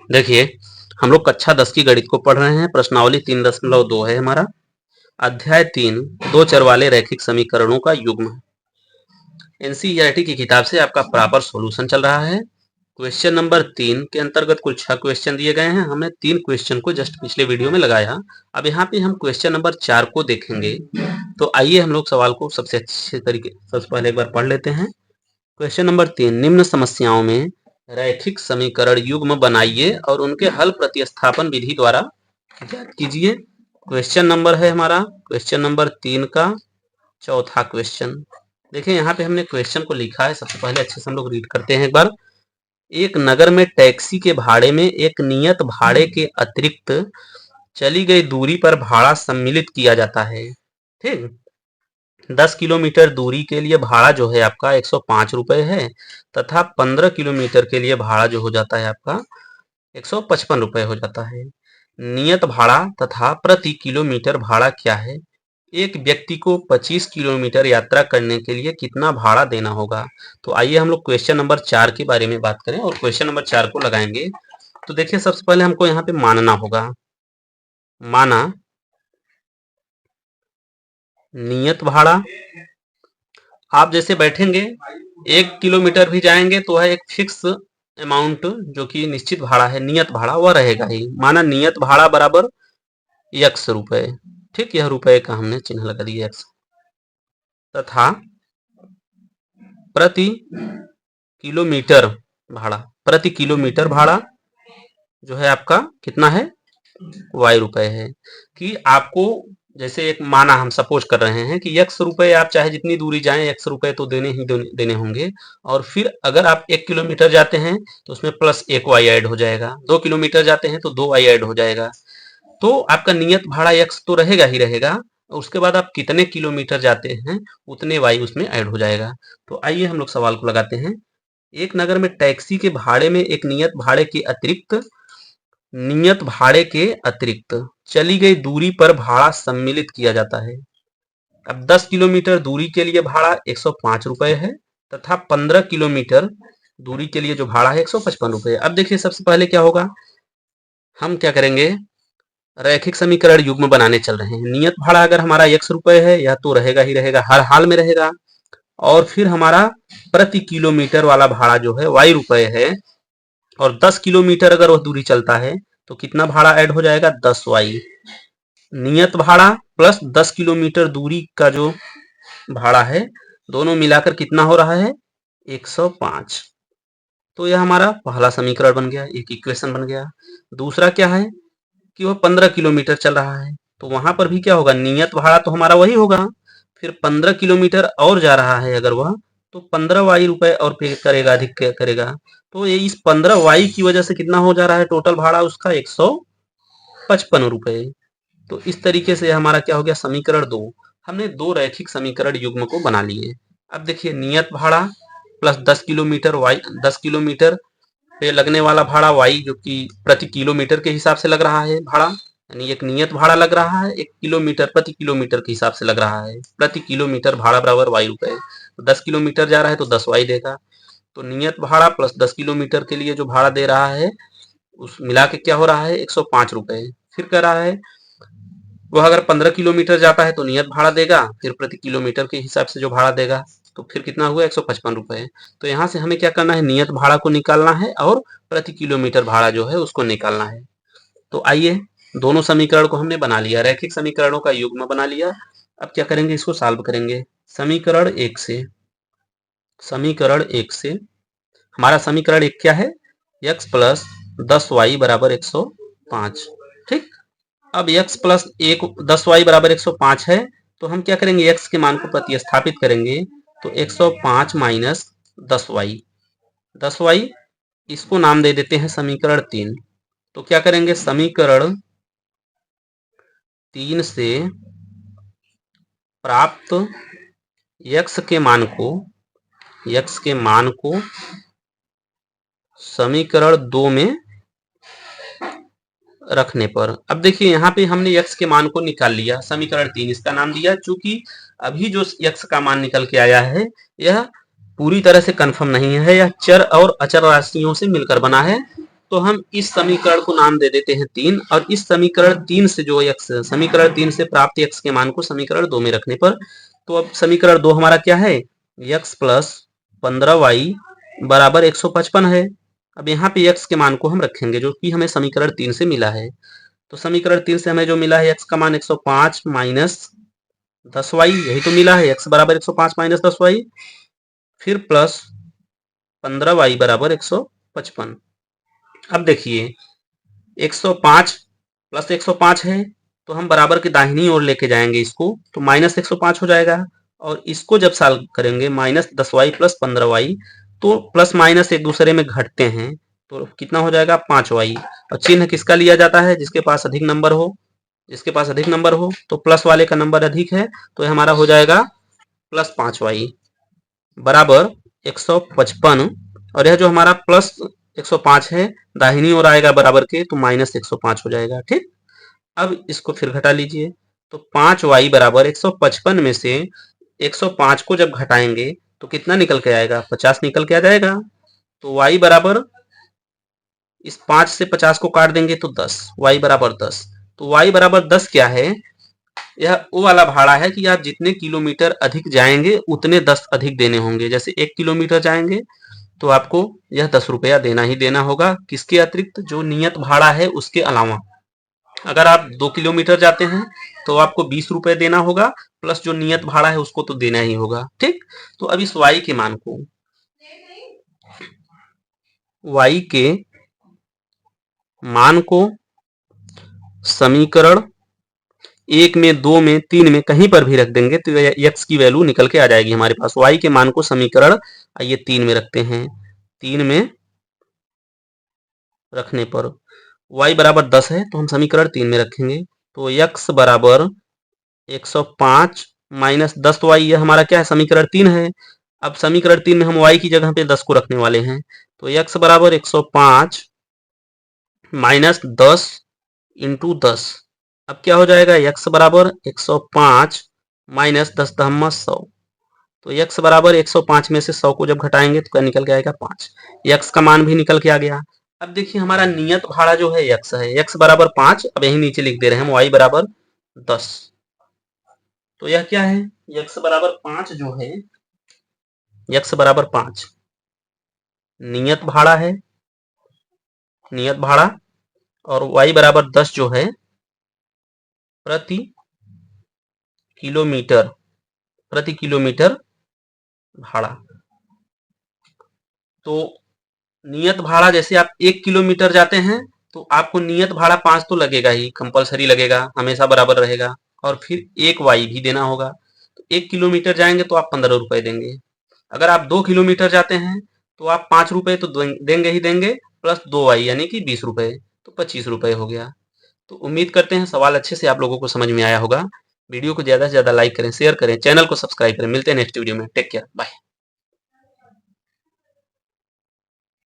देखिए, हम लोग कक्षा 10 की गणित को पढ़ रहे हैं। प्रश्नावली 3.2 है हमारा। अध्याय 3, दो चर वाले रैखिक समीकरणों का युग्म। एनसीईआरटी की किताब से आपका प्रॉपर सॉल्यूशन चल रहा है। क्वेश्चन नंबर 3 के अंतर्गत कुल 6 क्वेश्चन दिए गए हैं। हमने 3 क्वेश्चन को जस्ट पिछले वीडियो में लगाया। अब यहाँ पे हम क्वेश्चन नंबर 4 को देखेंगे। तो आइए हम लोग सवाल को सबसे अच्छे तरीके सबसे पहले एक बार पढ़ लेते हैं। क्वेश्चन नंबर 3, निम्न समस्याओं में रैखिक समीकरण युग्म बनाइए और उनके हल प्रतिस्थापन विधि द्वारा ज्ञात कीजिए। क्वेश्चन नंबर है हमारा क्वेश्चन नंबर 3 का चौथा क्वेश्चन। देखिए यहाँ पे हमने क्वेश्चन को लिखा है। सबसे पहले अच्छे से हम लोग रीड करते हैं एक बार। एक नगर में टैक्सी के भाड़े में एक नियत भाड़े के अतिरिक्त चली गई दूरी पर भाड़ा सम्मिलित किया जाता है। ठीक, 10 किलोमीटर दूरी के लिए भाड़ा जो है आपका 105 रुपए है तथा 15 किलोमीटर के लिए भाड़ा जो हो जाता है आपका 155 रुपए हो जाता है। नियत भाड़ा तथा प्रति किलोमीटर भाड़ा क्या है? एक व्यक्ति को 25 किलोमीटर यात्रा करने के लिए कितना भाड़ा देना होगा? तो आइए हम लोग क्वेश्चन नंबर 4 के बारे में बात करें और क्वेश्चन नंबर 4 को लगाएंगे। तो देखिए सबसे पहले हमको यहाँ पे मानना होगा। माना नियत भाड़ा, आप जैसे बैठेंगे 1 किलोमीटर भी जाएंगे तो है एक फिक्स अमाउंट जो कि निश्चित भाड़ा है, नियत भाड़ा वह रहेगा ही। माना नियत भाड़ा बराबर x रुपए। ठीक, यह रुपए का हमने चिन्ह लगा दिया x। तथा प्रति किलोमीटर भाड़ा, प्रति किलोमीटर भाड़ा जो है आपका कितना है? y रुपए है। कि आपको जैसे एक माना हम सपोज कर रहे हैं कि x रुपए आप चाहे जितनी दूरी जाएं x रुपए तो देने होंगे। और फिर अगर आप 1 किलोमीटर जाते हैं तो उसमें प्लस 1 y ऐड हो जाएगा। 2 किलोमीटर जाते हैं तो 2 y ऐड हो जाएगा। तो आपका नियत भाड़ा x तो रहेगा ही रहेगा। उसके बाद आप कितने किलोमीटर जाते हैं उतने y उसमें ऐड हो जाएगा। तो आइए हम लोग सवाल को लगाते हैं। एक नगर में टैक्सी के भाड़े में एक नियत भाड़े के अतिरिक्त चली गई दूरी पर भाड़ा सम्मिलित किया जाता है। अब 10 किलोमीटर दूरी के लिए भाड़ा 105 रुपए है तथा 15 किलोमीटर दूरी के लिए जो भाड़ा है 155 रुपए। अब देखिए सबसे पहले क्या होगा, हम क्या करेंगे, रैखिक समीकरण युग्म बनाने चल रहे हैं। नियत भाड़ा अगर हमारा x रुपए है यह तो रहेगा ही रहेगा, हर हाल में रहेगा। और फिर हमारा प्रति किलोमीटर वाला भाड़ा जो है y रुपए है और 10 किलोमीटर अगर वह दूरी चलता है तो कितना भाड़ा ऐड हो जाएगा? 10y। नियत भाड़ा प्लस 10 किलोमीटर दूरी का जो भाड़ा है दोनों मिलाकर कितना हो रहा है? 105। तो यह हमारा पहला समीकरण बन गया, एक इक्वेशन बन गया। दूसरा क्या है कि वह 15 किलोमीटर चल रहा है तो वहां पर भी क्या होगा, नियत भाड़ा तो हमारा वही होगा। फिर 15 किलोमीटर और जा रहा है अगर वह, तो 15y रुपए और पे करेगा, अधिक करेगा। तो ये इस 15y की वजह से कितना हो जा रहा है टोटल भाड़ा उसका? 155 रुपए। तो इस तरीके से हमारा क्या हो गया, समीकरण 2। हमने दो रैखिक समीकरण युग्म को बना लिए। अब देखिए नियत भाड़ा प्लस 10 किलोमीटर y, 10 किलोमीटर पे लगने वाला भाड़ा y जो कि प्रति किलोमीटर के हिसाब से लग रहा है भाड़ा, यानी एक नियत भाड़ा लग रहा है, एक किलोमीटर प्रति किलोमीटर के हिसाब से लग रहा है। प्रति किलोमीटर भाड़ा बराबर y रुपए। तो 10 किलोमीटर जा रहा है तो 10y देगा। तो नियत भाड़ा प्लस 10 किलोमीटर के लिए जो भाड़ा दे रहा है उस मिला के क्या हो रहा है? 105 रुपए। फिर कह रहा है वह अगर 15 किलोमीटर जाता है तो नियत भाड़ा देगा, फिर प्रति किलोमीटर के हिसाब से जो भाड़ा देगा तो फिर कितना हुआ? 155 रुपए। तो यहाँ से हमें क्या करना है, नियत भाड़ा को निकालना है और प्रति किलोमीटर भाड़ा जो है उसको निकालना है। तो आइए दोनों समीकरण को हमने बना लिया, रैखिक समीकरणों का युग्म बना लिया। अब क्या करेंगे, इसको सॉल्व करेंगे। समीकरण एक से हमारा समीकरण एक क्या है? x प्लस 10y बराबर 105। ठीक, अब x प्लस 10y बराबर 105 है तो हम क्या करेंगे, x के मान को प्रतिस्थापित करेंगे। तो 105 माइनस 10y, इसको नाम दे देते हैं समीकरण 3। तो क्या करेंगे, समीकरण 3 से प्राप्त x के मान को समीकरण 2 में रखने पर, अब देखिए यहाँ पे हमने x के मान को निकाल लिया, समीकरण 3 इसका नाम दिया। चूंकि अभी जो x का मान निकल के आया है यह पूरी तरह से कंफर्म नहीं है, यह चर और अचर राशियों से मिलकर बना है। तो हम इस समीकरण को नाम दे देते हैं 3, और इस समीकरण 3 से जो x समीकरण 3 से प्राप्त x के मान को समीकरण 2 में रखने पर, तो अब समीकरण 2 हमारा क्या है, x प्लस 15y बराबर 155 है। अब यहाँ पे x के मान को हम रखेंगे जो कि हमें समीकरण 3 से मिला है। तो समीकरण 3 से हमें जो मिला है x का मान 105 माइनस 10y, यही तो मिला है, x बराबर 105 माइनस 10y, फिर प्लस 15y बराबर 155। अब देखिए 105 प्लस 105 है, तो हम बराबर की दाहिनी ओर लेके जाएंगे इसको, तो माइनस 105 हो जाएगा। और इसको जब सॉल्व करेंगे माइनस 10y प्लस 15y, तो प्लस माइनस एक दूसरे में घटते हैं, तो कितना हो जाएगा 5y। और चिन्ह किसका लिया जाता है, जिसके पास अधिक नंबर हो, जिसके पास अधिक नंबर हो, तो प्लस वाले का नंबर अधिक है, तो हमारा हो जाएगा प्लस 5y बराबर 155। और यह जो हमारा प्लस 105 है दाहिनी ओर आएगा बराबर के, तो माइनस 105 हो जाएगा। ठीक, अब इसको फिर घटा लीजिए, तो 5y बराबर 155 में से 105 को जब घटाएंगे तो कितना निकल के आएगा, 50 निकल के आ जाएगा। तो y बराबर, इस 5 से 50 को काट देंगे तो 10, y बराबर 10। तो y बराबर 10 क्या है, यह वो वाला भाड़ा है कि आप जितने किलोमीटर अधिक जाएंगे उतने 10 अधिक देने होंगे। जैसे 1 किलोमीटर जाएंगे तो आपको यह 10 रुपया देना ही देना होगा, किसके अतिरिक्त, जो नियत भाड़ा है उसके अलावा। अगर आप 2 किलोमीटर जाते हैं तो आपको 20 रुपए देना होगा, प्लस जो नियत भाड़ा है उसको तो देना ही होगा। ठीक, तो अब इस y के मान को, y के मान को समीकरण 1 में, 2 में, 3 में कहीं पर भी रख देंगे तो x की वैल्यू निकल के आ जाएगी हमारे पास। y के मान को समीकरण, आइए 3 में रखते हैं, 3 में रखने पर y बराबर 10 है, तो हम समीकरण 3 में रखेंगे, तो x बराबर 105 माइनस 10y, यह हमारा क्या है, समीकरण 3 है। अब समीकरण 3 में हम y की जगह पे 10 को रखने वाले हैं, तो x बराबर 105 माइनस 10 इंटू 10। अब क्या हो जाएगा, x बराबर 105 माइनस 10 दहम्मा 100। तो x बराबर 105 में से 100 को जब घटाएंगे तो क्या निकल के आएगा, 5। x का मान भी निकल के आ गया। अब देखिए हमारा नियत भाड़ा जो है x है, x बराबर 5, अब यही नीचे लिख दे रहे हैं हम, y बराबर 10। तो यह क्या है, x बराबर 5 जो है, x बराबर 5 नियत भाड़ा है, नियत भाड़ा, और y बराबर 10 जो है प्रति किलोमीटर, प्रति किलोमीटर भाड़ा। तो नियत भाड़ा, जैसे आप 1 किलोमीटर जाते हैं तो आपको नियत भाड़ा 5 तो लगेगा ही, कंपलसरी लगेगा, हमेशा बराबर रहेगा। और फिर एक y भी देना होगा, तो 1 किलोमीटर जाएंगे तो आप 15 रुपए देंगे। अगर आप 2 किलोमीटर जाते हैं तो आप 5 रुपए तो देंगे ही देंगे, प्लस 2y यानी कि 20 रुपए, तो 25 रुपए हो गया। तो उम्मीद करते हैं सवाल अच्छे से आप लोगों को समझ में आया होगा। वीडियो को ज़्यादा से ज़्यादा लाइक करें, शेयर करें, चैनल को सब्सक्राइब करें। मिलते हैं नेक्स्ट वीडियो में, टेक केयर, बाय।